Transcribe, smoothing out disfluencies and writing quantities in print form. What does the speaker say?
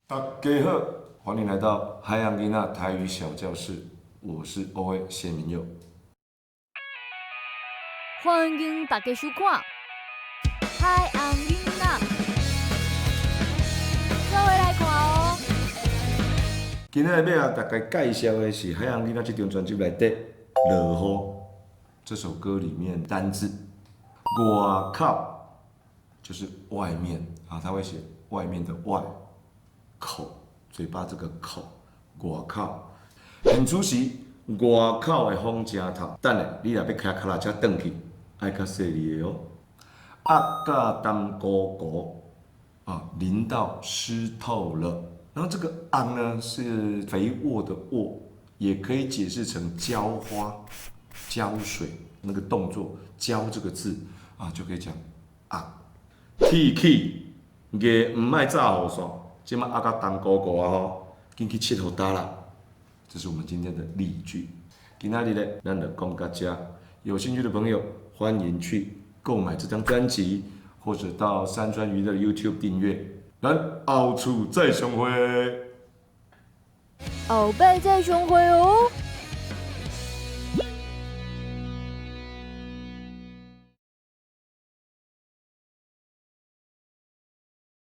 大家好，欢迎来到海洋囡仔台语小教室，我是 OA 谢明佑。欢迎大家收看《海洋囡仔》，做伙来看哦。今日要大家介绍的是海洋囡仔这张专辑内底《落雨》这首歌里面单字“外靠”，就是外面啊，他会写外面的外口，嘴巴这个口，外靠。很出席，外口的风真透。等下，你若要骑脚踏车转去，爱较细腻的哦。阿嘎当哥哥啊，淋到湿透了。然后这个“昂”呢是肥沃的“沃”，也可以解释成浇花、浇水那个动作“浇”这个字啊，就可以讲“昂”。天气热唔爱炸雨伞，即马阿嘎当哥哥啊吼，紧去佚佗搭啦。这是我们今天的例句。今仔日呢，咱就讲到这。有兴趣的朋友，欢迎去购买这张专辑，或者到山川娱乐 YouTube 订阅。咱后厝再相会。后摆再相会哦。